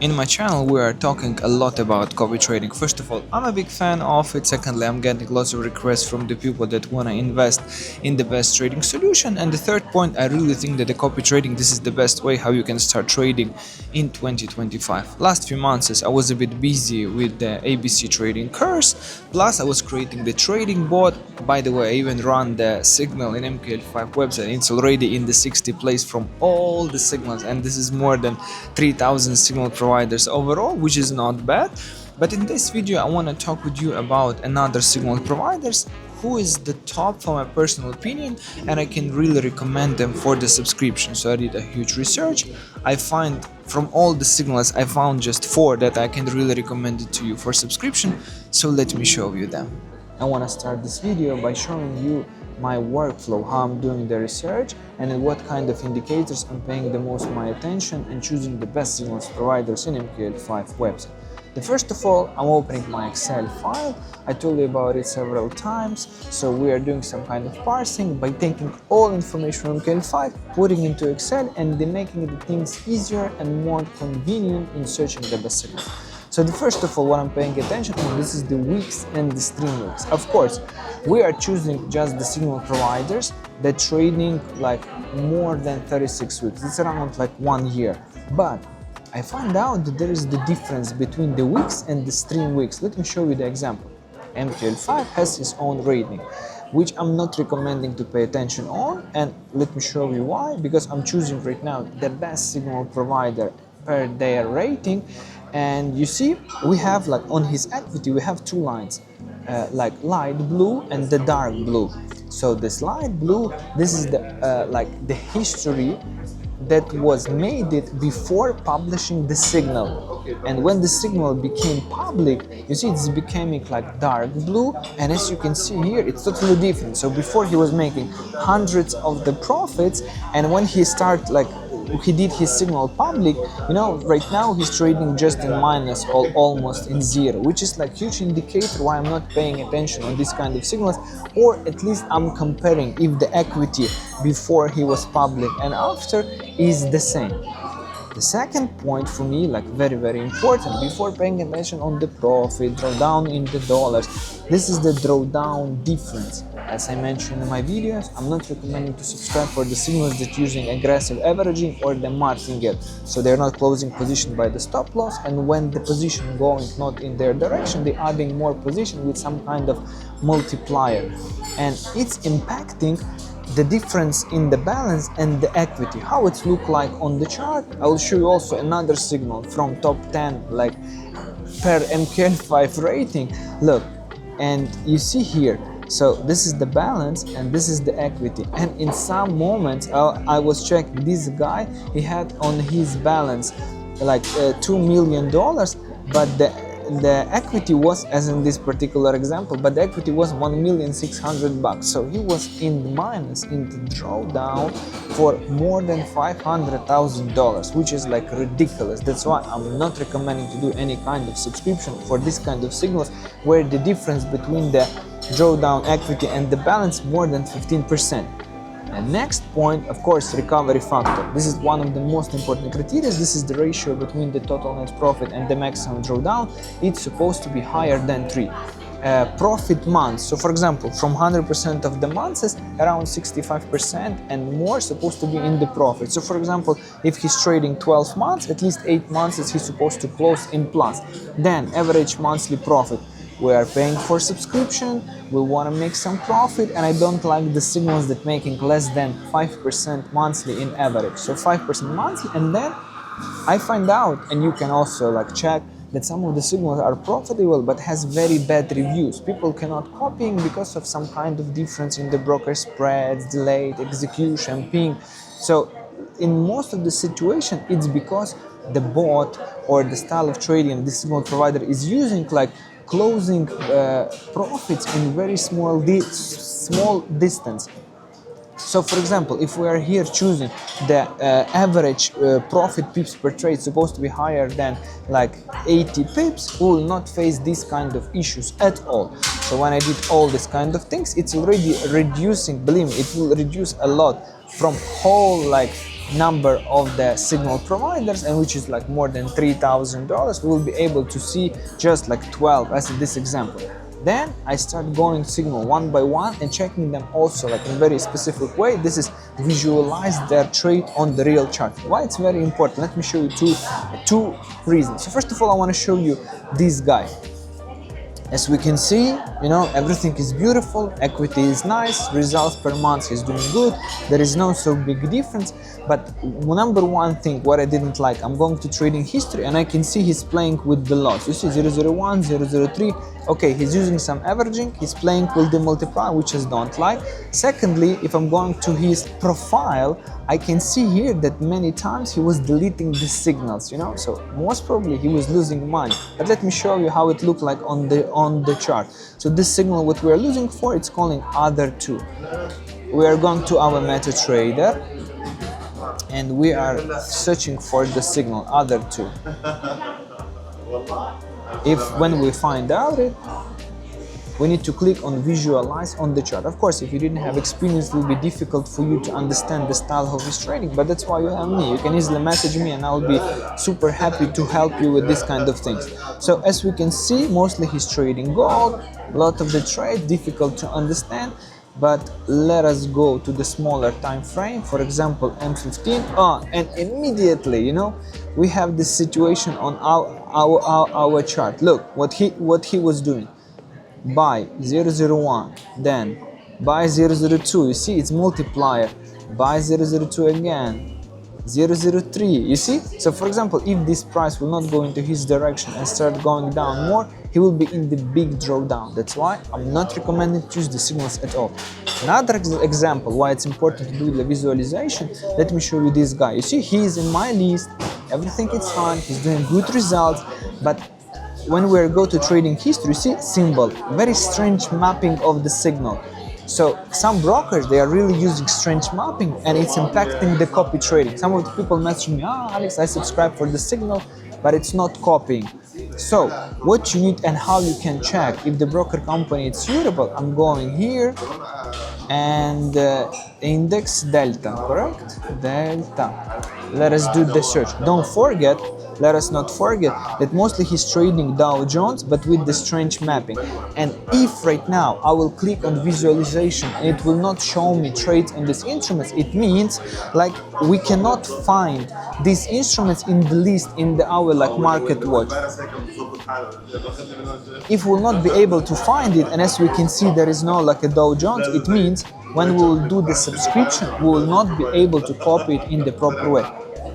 In my channel we are talking a lot about copy trading. First of all, I'm a big fan of it. Secondly, I'm getting lots of requests from the people that want to invest in the best trading solution. And the third point, I really think that the copy trading, this is the best way how you can start trading in 2025. Last few months I was a bit busy with the ABC trading course, plus I was creating the trading bot. By the way, I even run the signal in MQL5 website. It's already in the 60th place from all the signals, and this is more than 3000 signal providers overall, which is not bad. But in this video I want to talk with you about another signal providers who is the top for my personal opinion, and I can really recommend them for the subscription. So I did a huge research. I find from all the signals I found just 4 that I can really recommend it to you for subscription. So let me show you them. I want to start this video by showing you my workflow, how I'm doing the research and in what kind of indicators I'm paying the most my attention and choosing the best signals providers in MQL5 website. First of all, I'm opening my Excel file. I told you about it several times. So we are doing some kind of parsing by taking all information from MQL5, putting into Excel, and then making the things easier and more convenient in searching the best signals. So first of all, what I'm paying attention to, this is the weeks and the stream weeks. Of course, we are choosing just the signal providers that trading like more than 36 weeks. It's around like 1 year. But I found out that there is the difference between the weeks and the stream weeks. Let me show you the example. MQL5 has its own rating, which I'm not recommending to pay attention on, and let me show you why. Because I'm choosing right now the best signal provider per their rating. And you see, we have like on his equity, we have 2 lines, like light blue and the dark blue. So this light blue, this is the like the history that was made it before publishing the signal. And when the signal became public, you see it's becoming like dark blue, and as you can see here, it's totally different. So before he was making hundreds of the profits, and when he started like he did his signal public, you know, right now he's trading just in minus or almost in zero, which is like huge indicator why I'm not paying attention on this kind of signals, or at least I'm comparing if the equity before he was public and after is the same. The second point for me, like very important, before paying attention on the profit, drawdown in the dollars, this is the drawdown difference. As I mentioned in my videos, I'm not recommending to subscribe for the signals that using aggressive averaging or the martingale. So they're not closing position by the stop loss, and when the position going not in their direction, they're adding more position with some kind of multiplier. And it's impacting the difference in the balance and the equity. How it look like on the chart, I will show you also another signal from top 10 like per MQL5 rating. Look, and you see here, so this is the balance and this is the equity. And in some moments I was checking this guy, he had on his balance like $2 million, but the equity was, as in this particular example, but the equity was $1,600,000. So he was in the minus, in the drawdown for more than $500,000, which is like ridiculous. That's why I'm not recommending to do any kind of subscription for this kind of signals where the difference between the drawdown equity and the balance more than 15%. And next point, of course, recovery factor. This is one of the most important criteria. This is the ratio between the total net profit and the maximum drawdown. It's supposed to be higher than 3. Profit months. So for example, from 100% of the months, around 65% and more supposed to be in the profit. So for example, if he's trading 12 months, at least 8 months is he's supposed to close in plus. Then average monthly profit. We are paying for subscription, we want to make some profit, and I don't like the signals that making less than 5% monthly in average. So 5% monthly, and then I find out, and you can also like check, that some of the signals are profitable but has very bad reviews. People cannot copying because of some kind of difference in the broker spreads, delayed execution, ping. So in most of the situation, it's because the bot or the style of trading the signal provider is using like closing profits in very small distance. So for example, if we are here choosing the average profit pips per trade supposed to be higher than like 80 pips, we will not face these kind of issues at all. So when I did all this kind of things, it's already reducing, believe me, it will reduce a lot from whole like number of the signal providers, and which is like more than $3,000, we will be able to see just like 12 as in this example. Then I start going signal one by one and checking them also like in a very specific way. This is visualize their trade on the real chart. Why it's very important? Let me show you two reasons. So first of all, I want to show you this guy. As we can see, everything is beautiful, equity is nice, results per month is doing good, there is no so big difference. But number one thing what I didn't like, I'm going to trading history and I can see he's playing with the loss. You see 001, 003, okay, he's using some averaging, he's playing with the multiplier, which I don't like. Secondly, if I'm going to his profile, I can see here that many times he was deleting the signals, so most probably he was losing money. But let me show you how it looked like on the chart. So this signal, what we are losing for, it's calling other two. We are going to our MetaTrader and we are searching for the signal other two. When we find out it, we need to click on visualize on the chart. Of course, if you didn't have experience, it will be difficult for you to understand the style of his trading, but that's why you have me. You can easily message me and I'll be super happy to help you with this kind of things. So as we can see, mostly he's trading gold, a lot of the trade, difficult to understand. But let us go to the smaller time frame, for example M15, and immediately we have this situation on our chart. Look what he was doing. Buy 001, then buy 002, you see it's multiplier, buy 002 again, 003, you see. So for example, if this price will not go into his direction and start going down more, he will be in the big drawdown. That's why I'm not recommending to use the signals at all. Another example why it's important to do the visualization, let me show you this guy. You see, he is in my list, everything is fine, he's doing good results, but when we go to trading history, see symbol, very strange mapping of the signal. So some brokers, they are really using strange mapping and it's impacting the copy trading. Some of the people message me, Alex, I subscribe for the signal, but it's not copying. So what you need and how you can check if the broker company is suitable, I'm going here and index delta, correct? Delta. Let us do the search. Let us not forget that mostly he's trading Dow Jones, but with the strange mapping. And if right now I will click on visualization and it will not show me trades on these instruments, it means like we cannot find these instruments in the list in our like market watch. If we will not be able to find it, and as we can see there is no like a Dow Jones, it means when we will do the subscription, we will not be able to copy it in the proper way.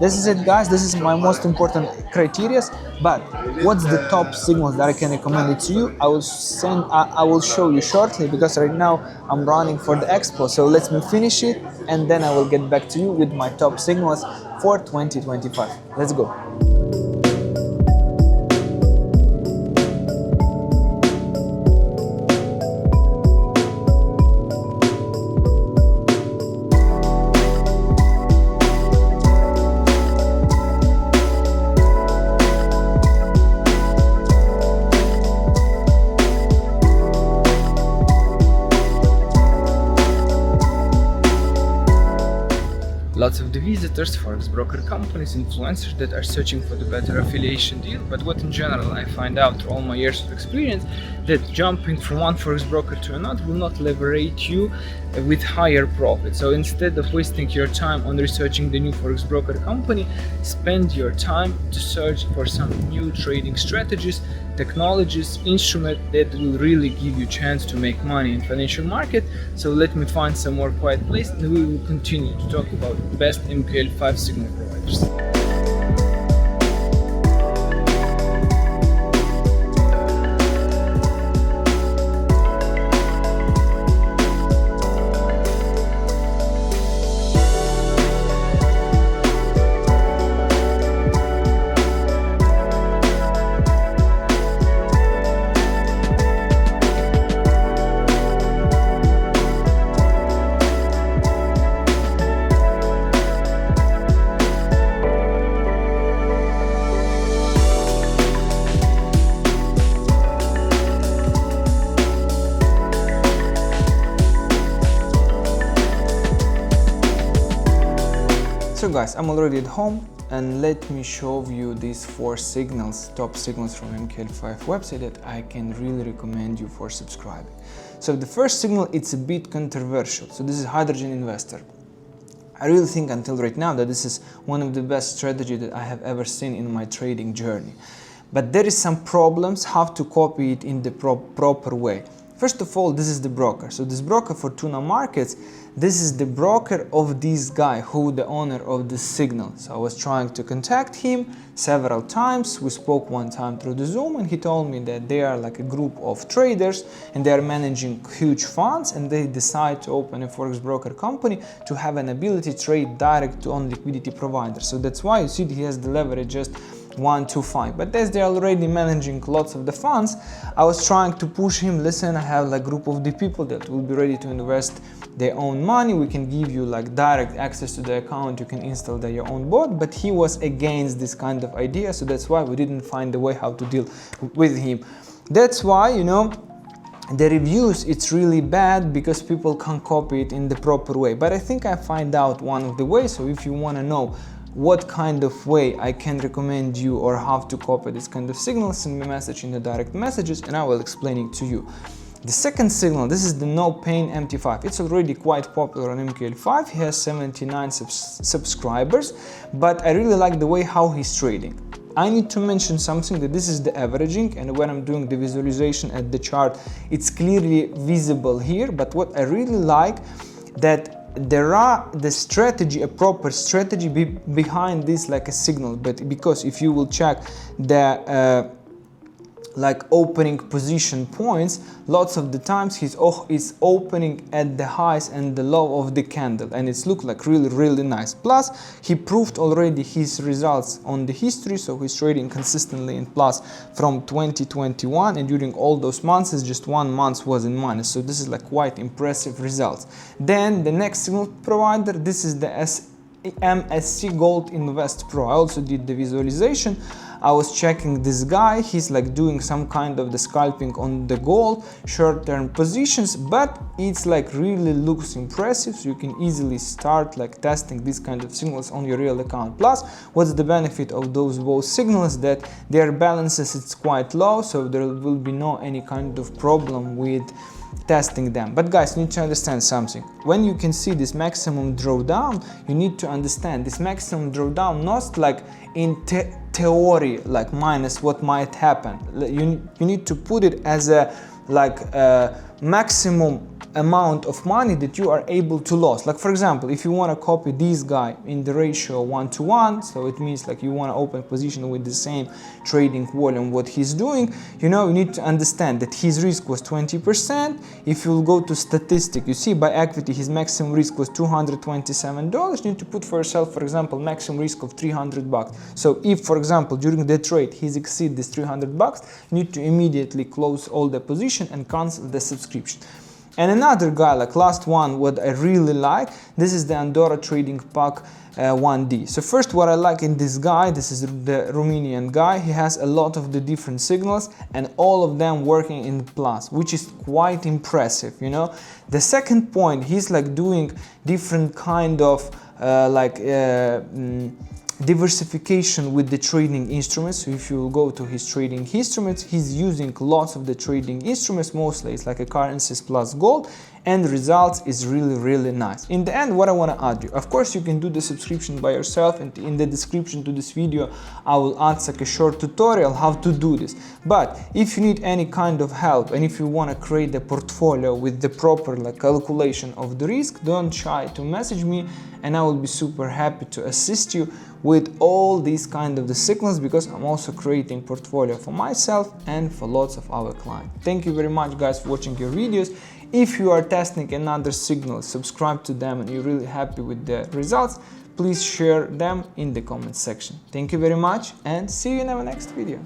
This is it, guys. This is my most important criteria. But what's the top signals that I can recommend it to you? I will show you shortly, because right now I'm running for the expo. So let me finish it and then I will get back to you with my top signals for 2025. Let's go. Lots of the visitors, forex broker companies, influencers that are searching for the better affiliation deal. But what in general I find out through all my years of experience, that jumping from one forex broker to another will not liberate you with higher profit. So instead of wasting your time on researching the new forex broker company, spend your time to search for some new trading strategies, technologies, instruments that will really give you a chance to make money in financial market. So let me find some more quiet place and we will continue to talk about the best MQL5 signal providers. So guys, I'm already at home, and let me show you these 4 signals, top signals from MKL5 website that I can really recommend you for subscribing. So the first signal, it's a bit controversial. So this is hydrogen investor. I really think until right now that this is one of the best strategy that I have ever seen in my trading journey. But there is some problems how to copy it in the proper way. First of all, this is the broker. So this broker for tuna markets, this is the broker of this guy who the owner of the signal. So I was trying to contact him several times. We spoke one time through the Zoom, and he told me that they are like a group of traders and they are managing huge funds, and they decide to open a Forex broker company to have an ability to trade direct to on liquidity providers. So that's why you see he has the leverage just 1 to 5. But as they're already managing lots of the funds, I was trying to push him, listen, I have like group of the people that will be ready to invest their own money. We can give you like direct access to the account, you can install your own bot. But he was against this kind of idea, so that's why we didn't find a way how to deal with him. That's why, you know, the reviews, it's really bad because people can't copy it in the proper way. But I think I find out one of the ways. So if you want to know what kind of way I can recommend you or how to copy this kind of signal, send me a message in the direct messages and I will explain it to you. The second signal, this is the No Pain MT5. It's already quite popular on MKL5. He has 79 subscribers, but I really like the way how he's trading. I need to mention something, that this is the averaging, and when I'm doing the visualization at the chart, it's clearly visible here. But what I really like, that there are the strategy, a proper strategy behind this, like a signal. But because if you will check the like opening position points, lots of the times he's opening at the highs and the low of the candle, and it's look like really nice. Plus he proved already his results on the history, so he's trading consistently in plus from 2021, and during all those months is just 1 month was in minus. So this is like quite impressive results. Then the next signal provider, this is the MSC Gold Invest Pro. I also did the visualization. I was checking this guy, he's like doing some kind of the scalping on the gold short-term positions, but it's like really looks impressive, so you can easily start like testing these kind of signals on your real account. Plus, what's the benefit of those both signals, that their balances it's quite low, so there will be no any kind of problem with testing them. But guys, you need to understand something. When you can see this maximum drawdown, you need to understand this maximum drawdown not like in theory, like minus what might happen. You need to put it as a like maximum amount of money that you are able to lose. Like for example, if you want to copy this guy in the ratio 1:1, so it means like you want to open position with the same trading volume what he's doing, you know, you need to understand that his risk was 20%. If you go to statistic, you see by equity his maximum risk was $227. You need to put for yourself, for example, maximum risk of $300. So if for example during the trade he's exceed this $300, you need to immediately close all the position and cancel the subscription. And another guy, like last one, what I really like, this is the Andorra Trading Pack 1D. So first, what I like in this guy, this is the Romanian guy. He has a lot of the different signals and all of them working in plus, which is quite impressive, you know. The second point, he's like doing different kind of diversification with the trading instruments. So if you go to his trading instruments, he's using lots of the trading instruments, mostly it's like a currencies plus gold, and results is really nice. In the end, what I want to add you, of course you can do the subscription by yourself, and in the description to this video I will add like a short tutorial how to do this. But if you need any kind of help, and if you want to create a portfolio with the proper like calculation of the risk, don't shy to message me, and I will be super happy to assist you with all these kind of the signals, because I'm also creating portfolio for myself and for lots of our clients. Thank you very much guys for watching your videos. If you are testing another signal, subscribe to them and you're really happy with the results, please share them in the comment section. Thank you very much and see you in our next video.